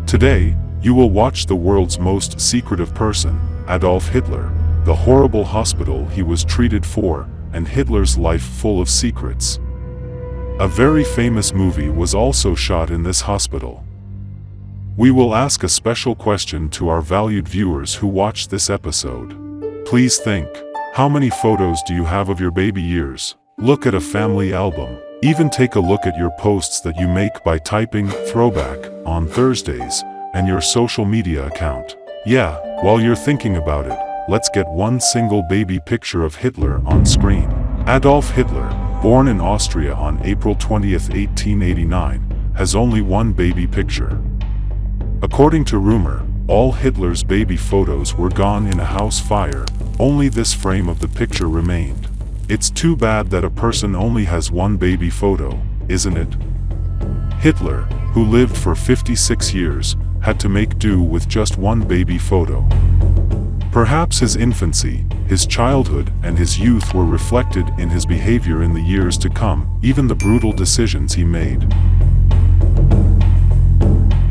Today, you will watch the world's most secretive person, Adolf Hitler, the horrible hospital he was treated for, and Hitler's life full of secrets. A very famous movie was also shot in this hospital. We will ask a special question to our valued viewers who watch this episode. Please think, how many photos do you have of your baby years? Look at a family album. Even take a look at your posts that you make by typing "throwback" on Thursdays and your social media account. Yeah, while you're thinking about it, let's get one single baby picture of Hitler on screen. Adolf Hitler, born in Austria on April 20, 1889, has only one baby picture. According to rumor, all Hitler's baby photos were gone in a house fire, only this frame of the picture remained. It's too bad that a person only has one baby photo, isn't it? Hitler, who lived for 56 years, had to make do with just one baby photo. Perhaps his infancy, his childhood, and his youth were reflected in his behavior in the years to come, even the brutal decisions he made.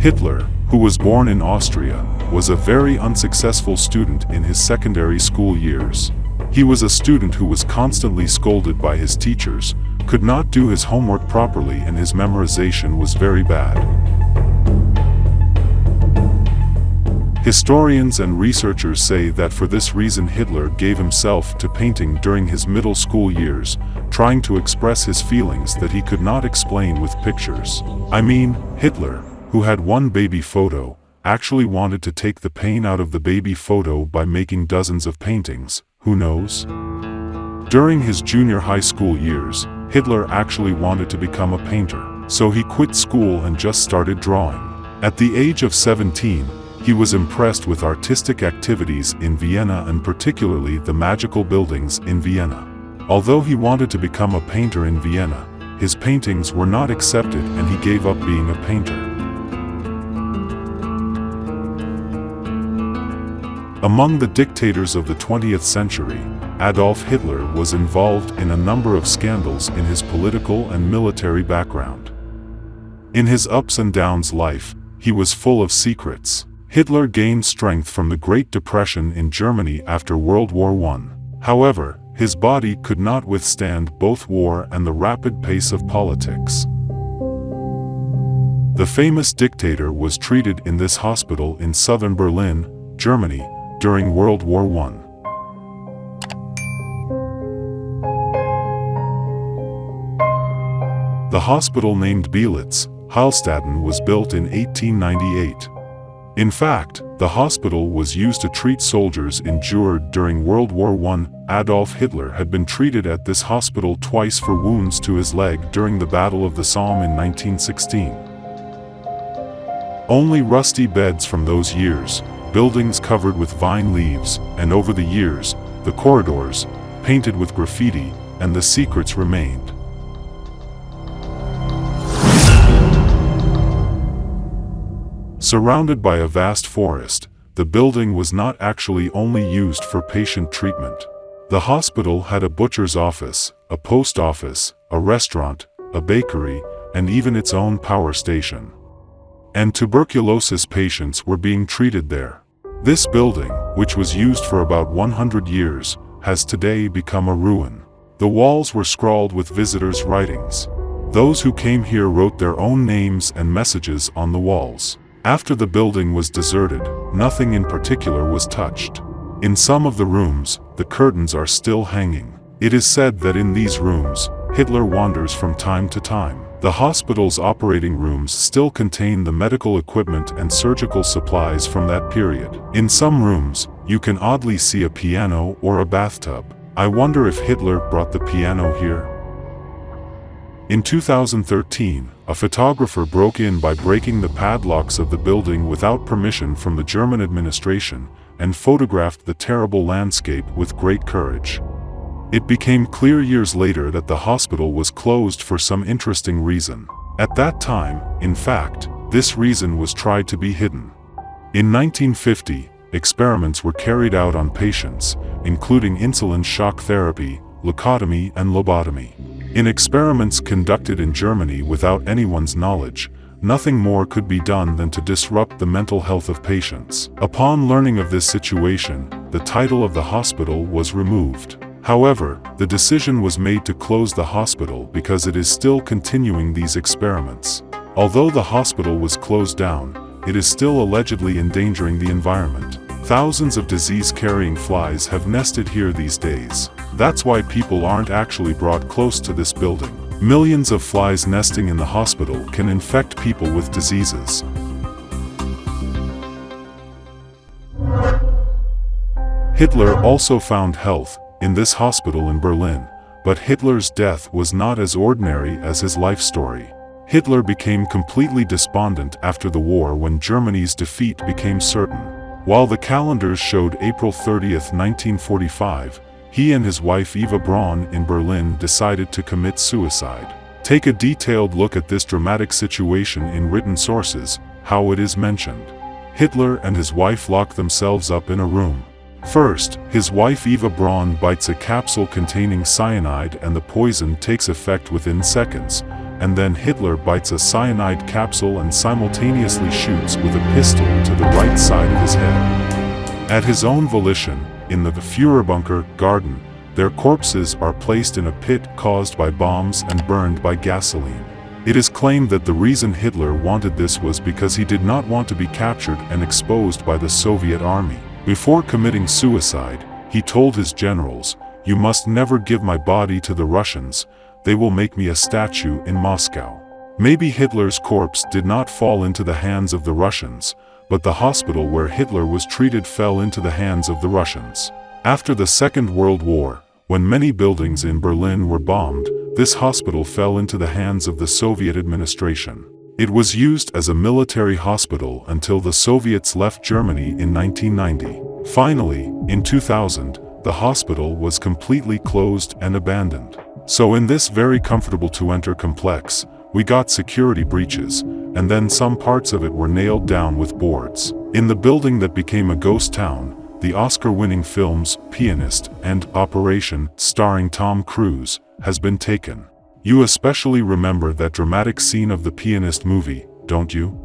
Hitler, who was born in Austria, was a very unsuccessful student in his secondary school years. He was a student who was constantly scolded by his teachers, could not do his homework properly, and his memorization was very bad. Historians and researchers say that for this reason Hitler gave himself to painting during his middle school years, trying to express his feelings that he could not explain with pictures. I mean, Hitler, who had one baby photo, actually wanted to take the pain out of the baby photo by making dozens of paintings, who knows? During his junior high school years, Hitler actually wanted to become a painter, so he quit school and just started drawing. At the age of 17, he was impressed with artistic activities in Vienna and particularly the magical buildings in Vienna. Although he wanted to become a painter in Vienna, his paintings were not accepted and he gave up being a painter. Among the dictators of the 20th century, Adolf Hitler was involved in a number of scandals in his political and military background. In his ups and downs life, he was full of secrets. Hitler gained strength from the Great Depression in Germany after World War I. However, his body could not withstand both war and the rapid pace of politics. The famous dictator was treated in this hospital in southern Berlin, Germany, during World War I. The hospital named Beelitz-Heilstätten was built in 1898. In fact, the hospital was used to treat soldiers injured during World War I. Adolf Hitler had been treated at this hospital twice for wounds to his leg during the Battle of the Somme in 1916. Only rusty beds from those years, buildings covered with vine leaves, and over the years, the corridors, painted with graffiti, and the secrets remained. Surrounded by a vast forest, the building was not actually only used for patient treatment. The hospital had a butcher's office, a post office, a restaurant, a bakery, and even its own power station. And tuberculosis patients were being treated there. This building, which was used for about 100 years, has today become a ruin. The walls were scrawled with visitors' writings. Those who came here wrote their own names and messages on the walls. After the building was deserted, nothing in particular was touched. In some of the rooms, the curtains are still hanging. It is said that in these rooms, Hitler wanders from time to time. The hospital's operating rooms still contain the medical equipment and surgical supplies from that period. In some rooms, you can oddly see a piano or a bathtub. I wonder if Hitler brought the piano here. In 2013, a photographer broke in by breaking the padlocks of the building without permission from the German administration and photographed the terrible landscape with great courage. It became clear years later that the hospital was closed for some interesting reason. At that time, in fact, this reason was tried to be hidden. In 1950, experiments were carried out on patients, including insulin shock therapy, leucotomy, and lobotomy. In experiments conducted in Germany without anyone's knowledge, nothing more could be done than to disrupt the mental health of patients. Upon learning of this situation, the title of the hospital was removed. However, the decision was made to close the hospital because it is still continuing these experiments. Although the hospital was closed down, it is still allegedly endangering the environment. Thousands of disease-carrying flies have nested here these days. That's why people aren't actually brought close to this building. Millions of flies nesting in the hospital can infect people with diseases. Hitler also found health in this hospital in Berlin, but Hitler's death was not as ordinary as his life story. Hitler became completely despondent after the war when Germany's defeat became certain. While the calendars showed April 30th, 1945, he and his wife Eva Braun in Berlin decided to commit suicide. Take a detailed look at this dramatic situation in written sources, how it is mentioned. Hitler and his wife locked themselves up in a room. First, his wife Eva Braun bites a capsule containing cyanide and the poison takes effect within seconds, and then Hitler bites a cyanide capsule and simultaneously shoots with a pistol to the right side of his head. At his own volition, in the Führerbunker garden, their corpses are placed in a pit caused by bombs and burned by gasoline. It is claimed that the reason Hitler wanted this was because he did not want to be captured and exposed by the Soviet army. Before committing suicide, he told his generals, "You must never give my body to the Russians, they will make me a statue in Moscow." Maybe Hitler's corpse did not fall into the hands of the Russians, but the hospital where Hitler was treated fell into the hands of the Russians. After the Second World War, when many buildings in Berlin were bombed, this hospital fell into the hands of the Soviet administration. It was used as a military hospital until the Soviets left Germany in 1990. Finally, in 2000, the hospital was completely closed and abandoned. So in this very comfortable to enter complex, we got security breaches, and then some parts of it were nailed down with boards. In the building that became a ghost town, the Oscar-winning films Pianist and Operation, starring Tom Cruise, has been taken. You especially remember that dramatic scene of the Pianist movie, don't you?